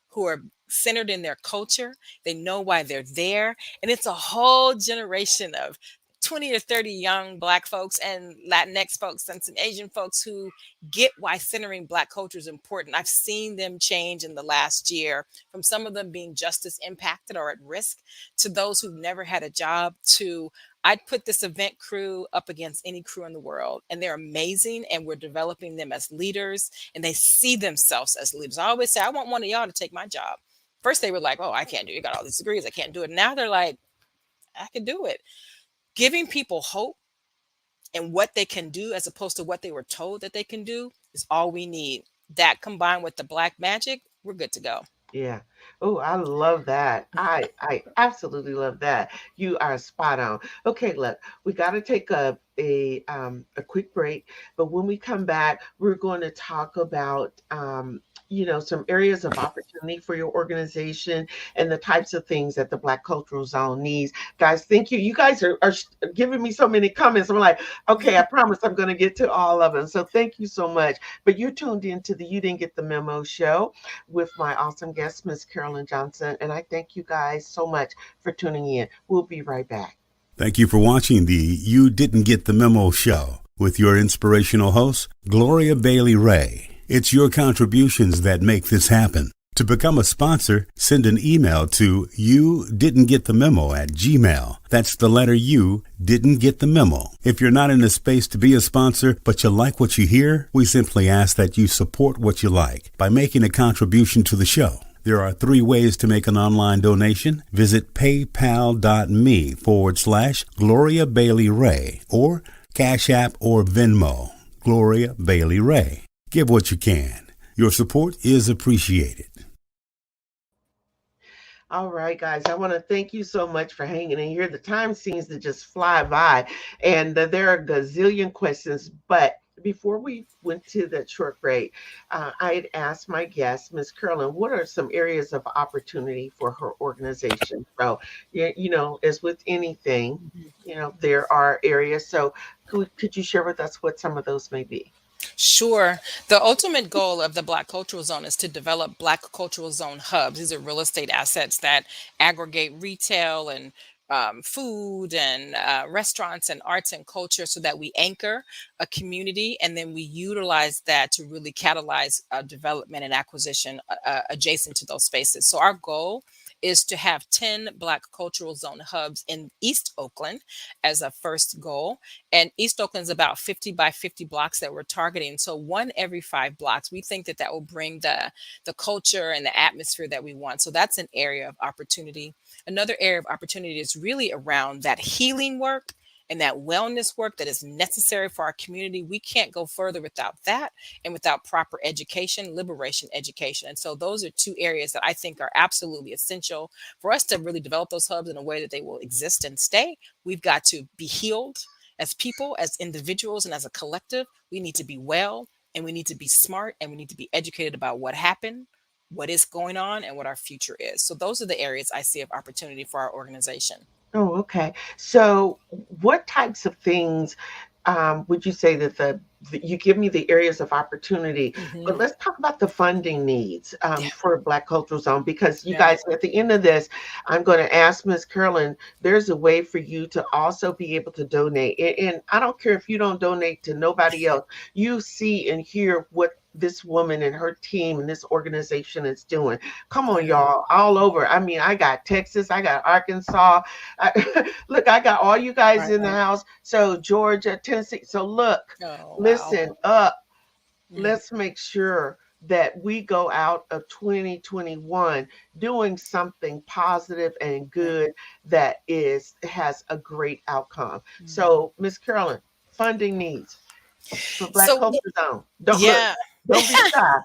who are centered in their culture. They know why they're there. And it's a whole generation of 20 to 30 young Black folks and Latinx folks and some Asian folks who get why centering Black culture is important. I've seen them change in the last year, from some of them being justice impacted or at risk to those who've never had a job to I'd put this event crew up against any crew in the world, and they're amazing. And we're developing them as leaders, and they see themselves as leaders. I always say, I want one of y'all to take my job. First, they were like, oh, I can't do it. You got all these degrees. I can't do it. Now they're like, I can do it. Giving people hope and what they can do as opposed to what they were told that they can do is all we need. That combined with the Black magic, we're good to go. Yeah. Oh, I love that. I absolutely love that. You are spot on. Okay, look, we got to take a quick break, but when we come back, we're going to talk about some areas of opportunity for your organization and the types of things that the Black Cultural Zone needs. Guys, thank you. You guys are giving me so many comments. I'm like, okay, I promise I'm going to get to all of them. So thank you so much. But you're tuned into the You Didn't Get the Memo show with my awesome guest, Miss Carolyn Johnson. And I thank you guys so much for tuning in. We'll be right back. Thank you for watching the You Didn't Get the Memo show with your inspirational host, Gloria Bailey Ray. It's your contributions that make this happen. To become a sponsor, send an email to youdidn'tgetthememo@gmail. That's the letter U, didn't get the memo. If you're not in a space to be a sponsor, but you like what you hear, we simply ask that you support what you like by making a contribution to the show. There are 3 ways to make an online donation. Visit paypal.me/Gloria Bailey Ray or Cash App or Venmo, Gloria Bailey Ray. Give what you can. Your support is appreciated. All right, guys, I want to thank you so much for hanging in here. The time seems to just fly by, and there are a gazillion questions. But before we went to that short break, I had asked my guest, Ms. Carolyn, what are some areas of opportunity for her organization? So, as with anything, there are areas. So could you share with us what some of those may be? Sure. The ultimate goal of the Black Cultural Zone is to develop Black Cultural Zone hubs. These are real estate assets that aggregate retail and food and restaurants and arts and culture so that we anchor a community and then we utilize that to really catalyze development and acquisition adjacent to those spaces. So our goal is to have 10 Black Cultural Zone hubs in East Oakland as a first goal. And East Oakland is about 50 by 50 blocks that we're targeting. So one every 5 blocks. We think that will bring the culture and the atmosphere that we want. So that's an area of opportunity. Another area of opportunity is really around that healing work and that wellness work that is necessary for our community. We can't go further without that and without proper education, liberation education. And so those are 2 areas that I think are absolutely essential for us to really develop those hubs in a way that they will exist and stay. We've got to be healed as people, as individuals, and as a collective. We need to be well. and we need to be smart and we need to be educated about what happened, what is going on, and what our future is. So those are the areas I see of opportunity for our organization. Oh, okay. So, what types of things would you say that you give me the areas of opportunity, but Hmm. let's talk about the funding needs Yeah, for Black Cultural Zone because you yeah, guys, at the end of this, I'm going to ask Miss Carolyn. There's a way for you to also be able to donate, and I don't care if you don't donate to nobody else. You see and hear what this woman and her team and this organization is doing. Come on, yeah, y'all, all over. I mean, I got Texas, I got Arkansas. Look, I got all you guys right, in the right. house. So Georgia, Tennessee. So look, Oh, wow. listen up. Mm, Let's make sure that we go out of 2021 doing something positive and yeah. good that is has a great outcome. Mm. So, Miss Carolyn, funding needs for Black So, Culture Zone. Don't look, yeah. don't be shy.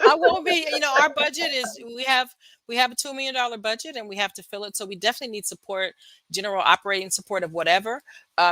I won't be. Our budget is we have a $2 million budget and we have to fill it. So we definitely need support, general operating support of whatever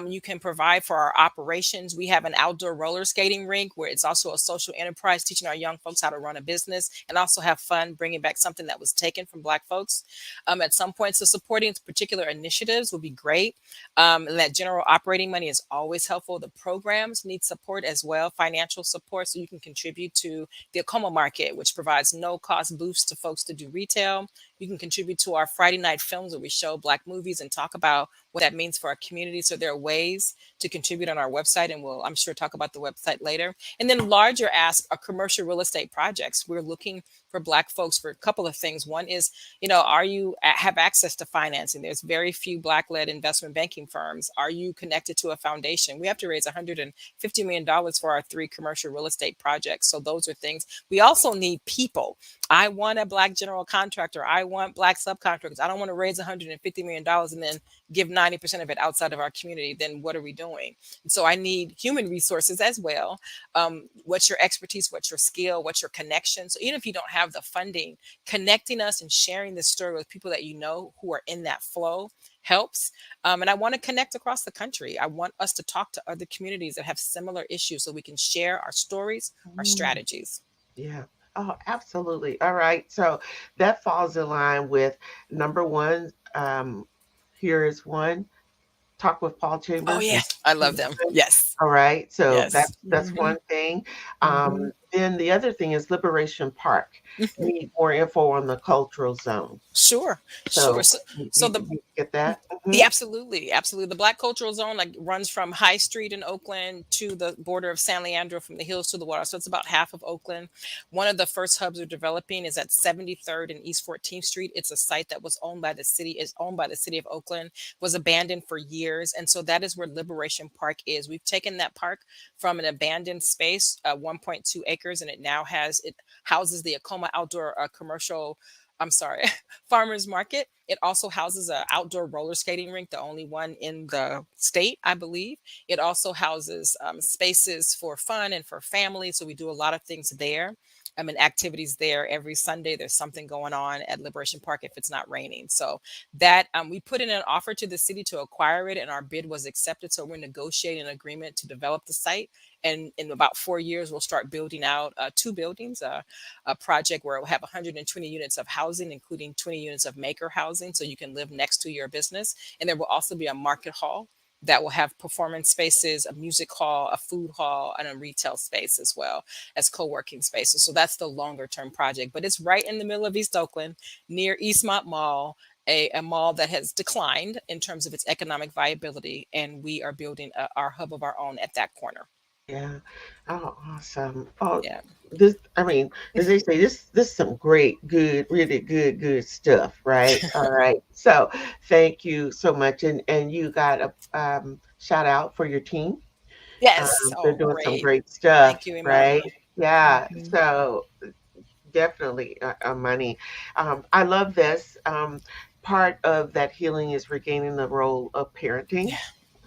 you can provide for our operations. We have an outdoor roller skating rink where it's also a social enterprise, teaching our young folks how to run a business and also have fun, bringing back something that was taken from Black folks at some point. So supporting particular initiatives would be great. And that general operating money is always helpful. The programs need support as well, financial support, so you can contribute to the Acoma Market, which provides no cost booths to folks to do retail. You can contribute to our Friday night films where we show Black movies and talk about what that means for our community. So there are ways to contribute on our website, and we'll, I'm sure, talk about the website later. And then larger ask are commercial real estate projects. We're looking for Black folks for a couple of things. One is, are you have access to financing? There's very few Black-led investment banking firms. Are you connected to a foundation? We have to raise $150 million for our 3 commercial real estate projects. So those are things. We also need people. I want a Black general contractor. I want Black subcontractors. I don't want to raise $150 million and then give 90% of it outside of our community. Then what are we doing? And so I need human resources as well. What's your expertise? What's your skill? What's your connection? So even if you don't have the funding, connecting us and sharing this story with people that you know who are in that flow helps. And I want to connect across the country. I want us to talk to other communities that have similar issues so we can share our stories, our Mm, strategies. yeah. Oh, absolutely. All right. So that falls in line with number one. Here is one. Talk with Paul Oh, Chambers yeah. and I Steve love them. Evans. Yes. All right, so Yes. that's one thing. Hmm. Then the other thing is Liberation Park. Need more info on the cultural zone. Sure, sure. So So, you, so you, the you get that? Yeah, absolutely, absolutely. The Black Cultural Zone like runs from High Street in Oakland to the border of San Leandro, from the hills to the water. So it's about half of Oakland. One of the first hubs we're developing is at 73rd and East 14th Street. It's a site that was owned by the city, is owned by the city of Oakland, was abandoned for years, and so that is where Liberation Park is. We've taken that park from an abandoned space, 1.2 acres, and it houses the Acoma Outdoor Commercial. I'm sorry, farmers market. It also houses an outdoor roller skating rink, the only one in the state, I believe. It also houses spaces for fun and for family. So we do a lot of things there. And activities there every Sunday. There's something going on at Liberation Park if it's not raining. So that we put in an offer to the city to acquire it, and our bid was accepted. So we're negotiating an agreement to develop the site. And in about 4 years, we'll start building out 2 buildings. A project where it will have 120 units of housing, including 20 units of maker housing, so you can live next to your business. And there will also be a market hall that will have performance spaces, a music hall, a food hall, and a retail space as well as co-working spaces. So that's the longer term project, but it's right in the middle of East Oakland, near Eastmont Mall, a mall that has declined in terms of its economic viability. And we are building our hub of our own at that corner. Yeah. Oh, awesome. Oh, Yeah. this, I mean, as they say, this some great, good, really good stuff, right? All right. So thank you so much. And you got a shout out for your team. Yes. They're Oh, doing some great. great stuff, Thank you, right? Imani. Yeah. Mhm. So definitely money. I love this. Part of that healing is regaining the role of parenting. Yeah.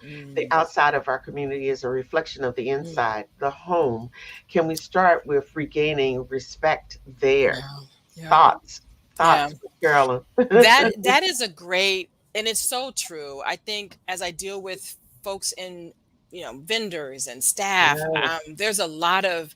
The Mm, outside of our community is a reflection of the mm, inside, the home. Can we start with regaining respect there? yeah. Yeah. Thoughts, Yeah. Carolyn. That is a great, and it's so true. I think as I deal with folks in, vendors and staff, Yes. there's a lot of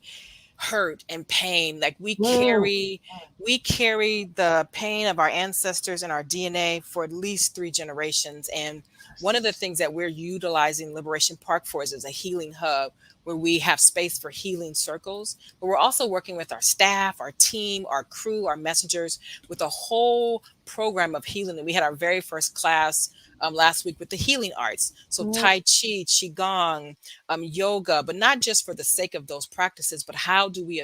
hurt and pain. Like Mm, we carry the pain of our ancestors in our DNA for at least 3 generations. And one of the things that we're utilizing Liberation Park for is as a healing hub where we have space for healing circles. But we're also working with our staff, our team, our crew, our messengers with a whole program of healing. And we had our very first class last week with the healing arts. So mm, Tai Chi, Qigong, yoga, but not just for the sake of those practices, but how do we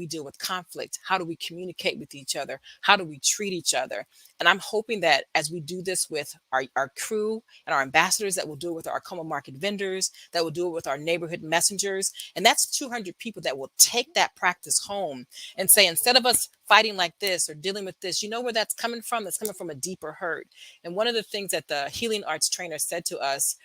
deal with conflict? How do we communicate with each other? How do we treat each other? And I'm hoping that as we do this with our crew and our ambassadors, that will do it with our Como Market vendors, that will do it with our neighborhood messengers. And that's 200 people that will take that practice home and say, instead of us fighting like this or dealing with this, you know where that's coming from? That's coming from a deeper hurt. And one of the things that the healing arts trainer said to us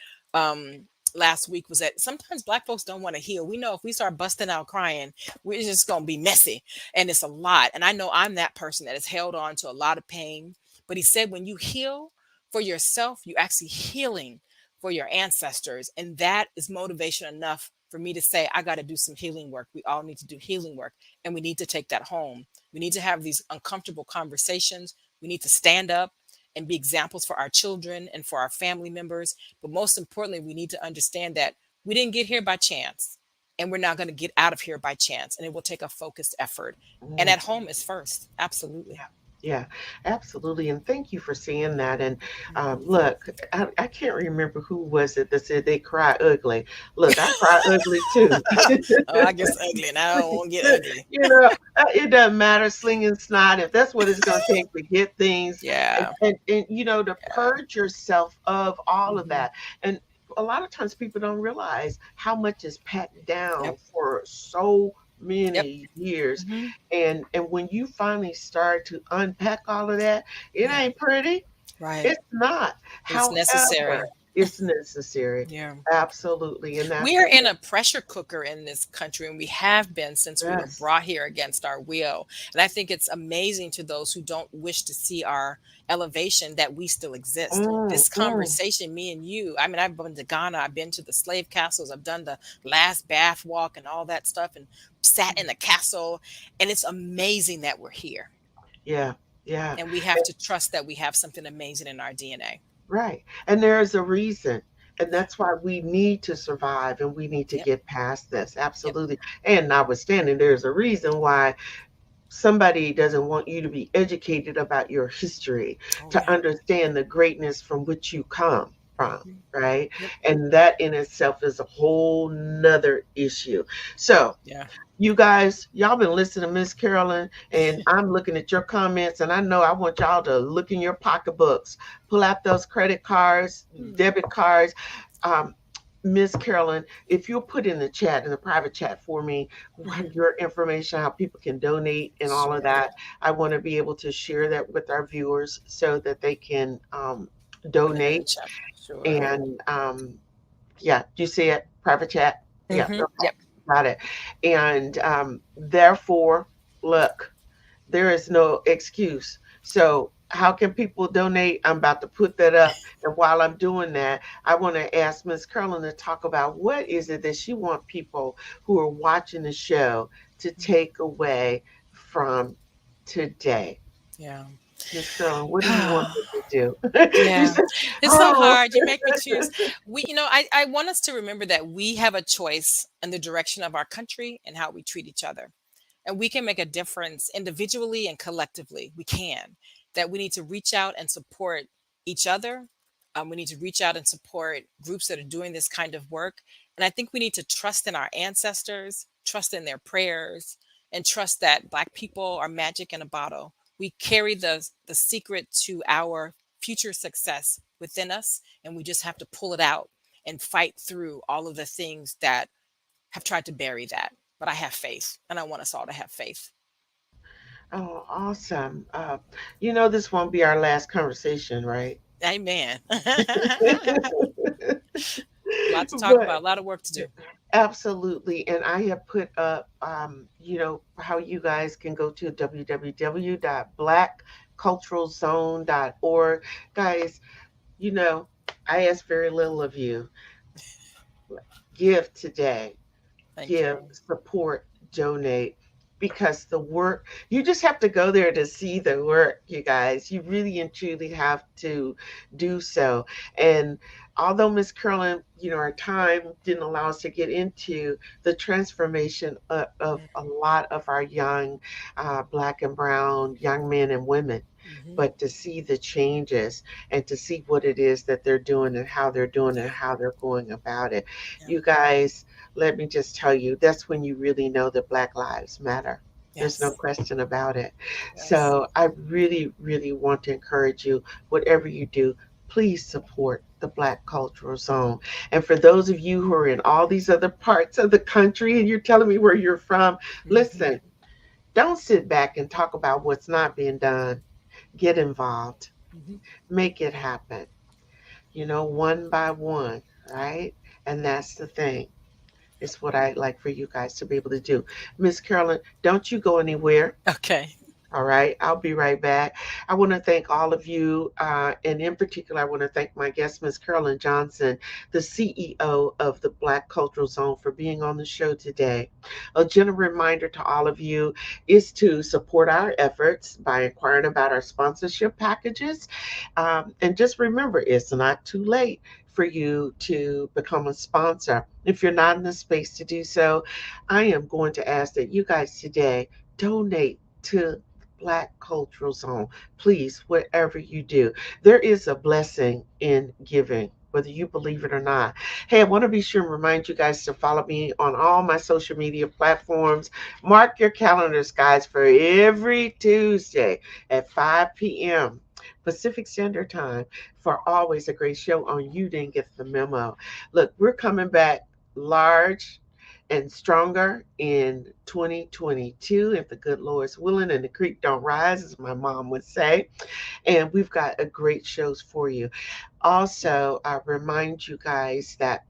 last week was that sometimes Black folks don't want to heal. We know if we start busting out crying, we're just going to be messy, and it's a lot. And I know I'm that person that has held on to a lot of pain. But he said, when you heal for yourself, you actually healing for your ancestors. And that is motivation enough for me to say, I got to do some healing work. We all need to do healing work, and we need to take that home. We need to have these uncomfortable conversations. We need to stand up and be examples for our children and for our family members. But most importantly, we need to understand that we didn't get here by chance, and we're not going to get out of here by chance. And it will take a focused effort. And mm. at home is first. Absolutely. Yeah, absolutely. And thank you for saying that. And Mhm. look, I can't remember who was it that said they cry ugly. Look, I cry ugly too. Oh, I guess ugly, and I don't want to get ugly. It doesn't matter, slinging snot, if that's what it's going to take to get things, Yeah. to purge yourself of all of Hmm. that. And a lot of times people don't realize how much is packed down Yep. for so Yep. many years. Hmm. And when you finally start to unpack all of that, it Yeah. ain't pretty. Right. It's not. It's However, necessary. it's necessary. Yeah. Absolutely. And that's We are what in a pressure cooker in this country, and we have been since we were yes. brought here against our will. And I think it's amazing to those who don't wish to see our elevation that we still exist. Mm, This mm, conversation, me and you, I mean, I've been to Ghana, I've been to the slave castles, I've done the last bath walk and all that stuff, and sat in the castle. And it's amazing that we're here. yeah. Yeah. And we have to trust that we have something amazing in our DNA. Right. And there's a reason. And that's why we need to survive and we need to Yep. get past this. Yep. Absolutely. And notwithstanding, there's a reason why somebody doesn't want you to be educated about your history, Oh, to yeah. understand the greatness from which you come from, Hmm. right? Yep. And that in itself is a whole nother issue. So, Yeah. you guys, y'all been listening to Miss Carolyn, and I'm looking at your comments, and I know I want y'all to look in your pocketbooks, pull out those credit cards, Hmm. debit cards. Um, Miss Carolyn, if you'll put in the chat, in the private chat for me, Hmm. what your information, how people can donate and all of Sure. that. I want to be able to share that with our viewers so that they can Put it in the donate. chat. Sure. And yeah, do you see it? Private chat? Yeah, Hmm. okay, Yep. got it. And therefore, look, there is no excuse. So, how can people donate? I'm about to put that up. And while I'm doing that, I want to ask Miss Curlin to talk about what is it that she want people who are watching the show to take away from today. Yeah. Miss Curlin, what do you want them to do? You Yeah. said, It's so oh, hard. You make me choose. I want us to remember that we have a choice in the direction of our country and how we treat each other. And we can make a difference individually and collectively. We can. That we need to reach out and support each other. We need to reach out and support groups that are doing this kind of work. And I think we need to trust in our ancestors, trust in their prayers, and trust that Black people are magic in a bottle. We carry the secret to our future success within us, and we just have to pull it out and fight through all of the things that have tried to bury that. But I have faith, and I want us all to have faith. oh, awesome. This won't be our last conversation, right? Amen. A lot to talk But about, a lot of work to do. absolutely. And I have put up, how you guys can go to www.blackculturalzone.org. Guys, you know, I ask very little of you. Give today, Thank give, you. support, donate, because the work, you just have to go there to see the work, you guys. You really and truly have to do so. And although Miss Carolyn, our time didn't allow us to get into the transformation of a lot of our young black and brown young men and women, Mm-hmm. but to see the changes and to see what it is that they're doing and how they're doing and how they're going about it. Yeah. You guys, let me just tell you, that's when you really know that Black Lives Matter. There's no Yes. question about it. Yes. So I really, really want to encourage you, whatever you do, please support the Black Cultural Zone. And for those of you who are in all these other parts of the country and you're telling me where you're from, Mm-hmm. listen, don't sit back and talk about what's not being done. Get involved, Mm-hmm. make it happen, one by one, right? And that's the thing. It's what I'd like for you guys to be able to do. Miss Carolyn, don't you go anywhere. Okay. All right, I'll be right back. I want to thank all of you, and in particular, I want to thank my guest, Ms. Carolyn Johnson, the CEO of the Black Cultural Zone, for being on the show today. A gentle reminder to all of you is to support our efforts by inquiring about our sponsorship packages. And just remember, it's not too late for you to become a sponsor. If you're not in the space to do so, I am going to ask that you guys today donate to Black Cultural Zone. Please, whatever you do, there is a blessing in giving, whether you believe it or not. Hey, I want to be sure and remind you guys to follow me on all my social media platforms. Mark your calendars, guys, for every Tuesday at 5 p.m. Pacific Standard Time for always a great show on You Didn't Get the Memo. Look, we're coming back large and stronger in 2022, if the good Lord's willing and the creek don't rise, as my mom would say. And we've got a great shows for you. Also, I remind you guys that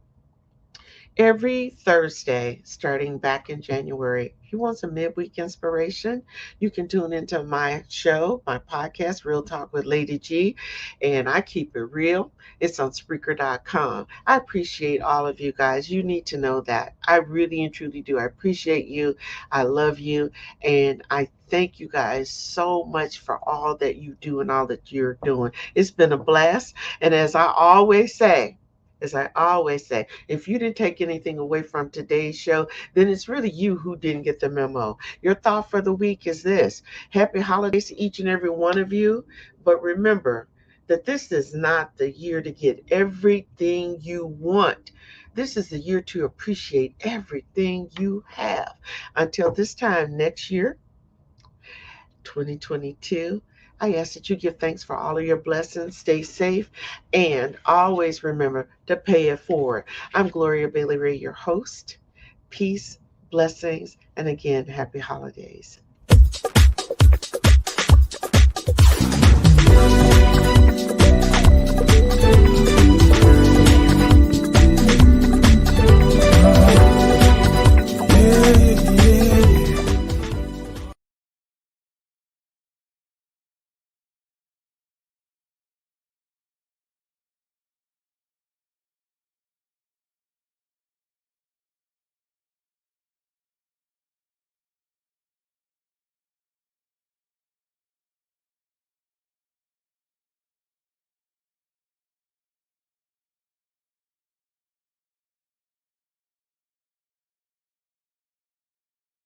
every Thursday, starting back in January, if you want some midweek inspiration, you can tune into my show, my podcast, Real Talk with Lady G, and I keep it real. It's on Spreaker.com. I appreciate all of you guys. You need to know that. I really and truly do. I appreciate you. I love you. And I thank you guys so much for all that you do and all that you're doing. It's been a blast. And as I always say, if you didn't take anything away from today's show, then it's really you who didn't get the memo. Your thought for the week is this: happy holidays to each and every one of you. But remember that this is not the year to get everything you want. This is the year to appreciate everything you have. Until this time next year, 2022. I ask that you give thanks for all of your blessings, stay safe, and always remember to pay it forward. I'm Gloria Bailey Ray, your host. Peace, blessings, and again, happy holidays.